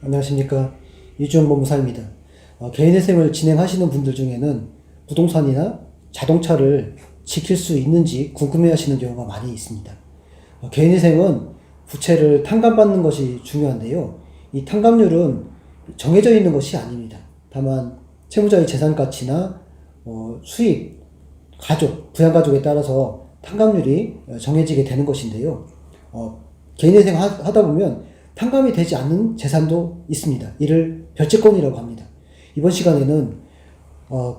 안녕하십니까. 이주영법무사입니다. 개인회생을 진행하시는 분들 중에는 부동산이나 자동차를 지킬 수 있는지 궁금해 하시는 경우가 많이 있습니다. 개인회생은 부채를 탕감받는 것이 중요한데요. 이 탕감률은 정해져 있는 것이 아닙니다. 다만 채무자의 재산 가치나 수입, 가족, 부양가족에 따라서 탕감률이 정해지게 되는 것인데요. 개인회생 하다 보면 탕감이 되지 않는 재산도 있습니다. 이를 별채권이라고 합니다. 이번 시간에는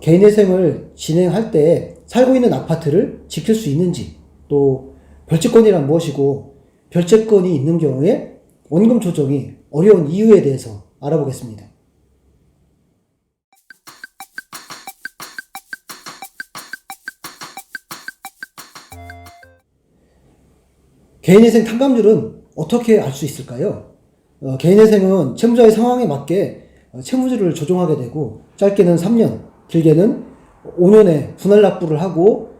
개인회생을 진행할 때 살고 있는 아파트를 지킬 수 있는지, 또 별채권이란 무엇이고 별채권이 있는 경우에 원금 조정이 어려운 이유에 대해서 알아보겠습니다. 개인회생 탕감률은 어떻게 알 수 있을까요? 개인회생은 채무자의 상황에 맞게 채무율을 조정하게 되고, 짧게는 3년, 길게는 5년에 분할 납부를 하고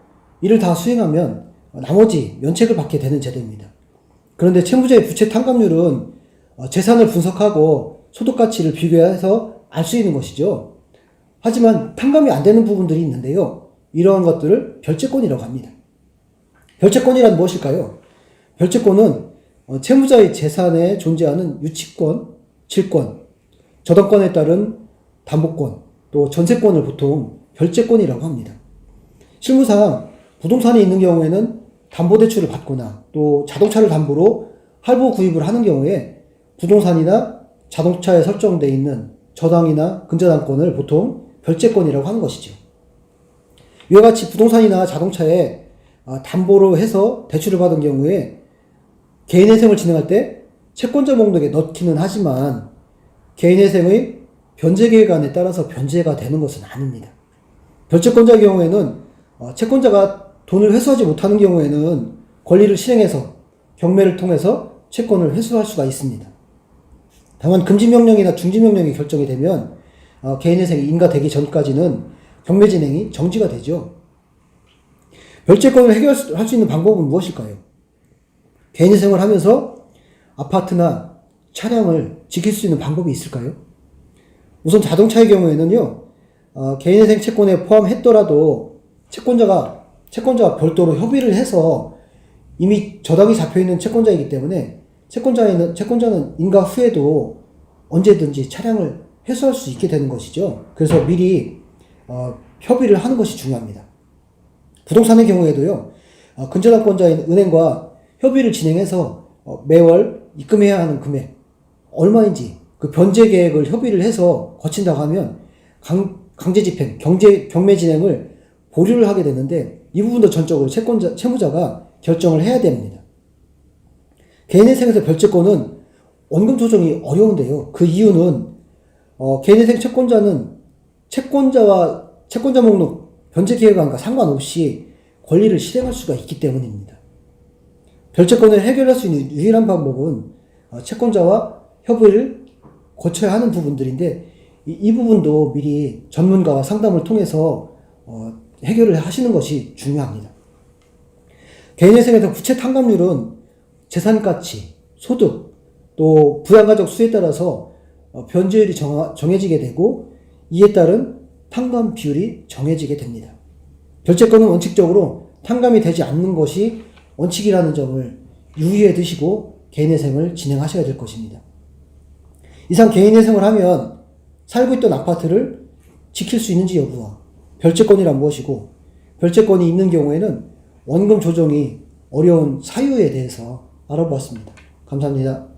이를 다 수행하면 나머지 면책을 받게 되는 제도입니다. 그런데 채무자의 부채 탕감률은 재산을 분석하고 소득 가치를 비교해서 알 수 있는 것이죠. 하지만 탕감이 안 되는 부분들이 있는데요. 이러한 것들을 별채권이라고 합니다. 별채권이란 무엇일까요? 별채권은 채무자의 재산에 존재하는 유치권, 질권, 저당권에 따른 담보권, 또 전세권을 보통 별채권이라고 합니다. 실무상 부동산이 있는 경우에는 담보대출을 받거나 또 자동차를 담보로 할부 구입을 하는 경우에 부동산이나 자동차에 설정되어 있는 저당이나 근저당권을 보통 별채권이라고 하는 것이죠. 이와 같이 부동산이나 자동차에 담보로 해서 대출을 받은 경우에 개인회생을 진행할 때 채권자 목록에 넣기는 하지만 개인회생의 변제계획안에 따라서 변제가 되는 것은 아닙니다. 별채권자의 경우에는 채권자가 돈을 회수하지 못하는 경우에는 권리를 실행해서 경매를 통해서 채권을 회수할 수가 있습니다. 다만 금지명령이나 중지명령이 결정이 되면 개인회생이 인가되기 전까지는 경매 진행이 정지가 되죠. 별채권을 해결할 수 있는 방법은 무엇일까요? 개인회생을 하면서 아파트나 차량을 지킬 수 있는 방법이 있을까요? 우선 자동차의 경우에는요, 개인회생 채권에 포함했더라도 채권자가 별도로 협의를 해서 이미 저당이 잡혀있는 채권자이기 때문에 채권자는 인가 후에도 언제든지 차량을 회수할 수 있게 되는 것이죠. 그래서 미리 협의를 하는 것이 중요합니다. 부동산의 경우에도요, 근저당권자인 은행과 협의를 진행해서 매월 입금해야 하는 금액 얼마인지 그 변제 계획을 협의를 해서 거친다고 하면 강제 집행, 경매 진행을 보류를 하게 되는데, 이 부분도 전적으로 채무자가 결정을 해야 됩니다. 개인회생에서 별채권은 원금 조정이 어려운데요. 그 이유는 개인회생 채권자는 채권자 목록 변제 계획안과 상관없이 권리를 실행할 수가 있기 때문입니다. 별채권을 해결할 수 있는 유일한 방법은 채권자와 협의를 거쳐야 하는 부분들인데, 이 부분도 미리 전문가와 상담을 통해서 해결을 하시는 것이 중요합니다. 개인회생에서 부채 탕감률은 재산가치, 소득, 또 부양가족 수에 따라서 변제율이 정해지게 되고, 이에 따른 탕감 비율이 정해지게 됩니다. 별채권은 원칙적으로 탕감이 되지 않는 것이 원칙이라는 점을 유의해 두시고 개인회생을 진행하셔야 될 것입니다. 이상 개인회생을 하면 살고 있던 아파트를 지킬 수 있는지 여부와 별채권이란 무엇이고 별채권이 있는 경우에는 원금 조정이 어려운 사유에 대해서 알아보았습니다. 감사합니다.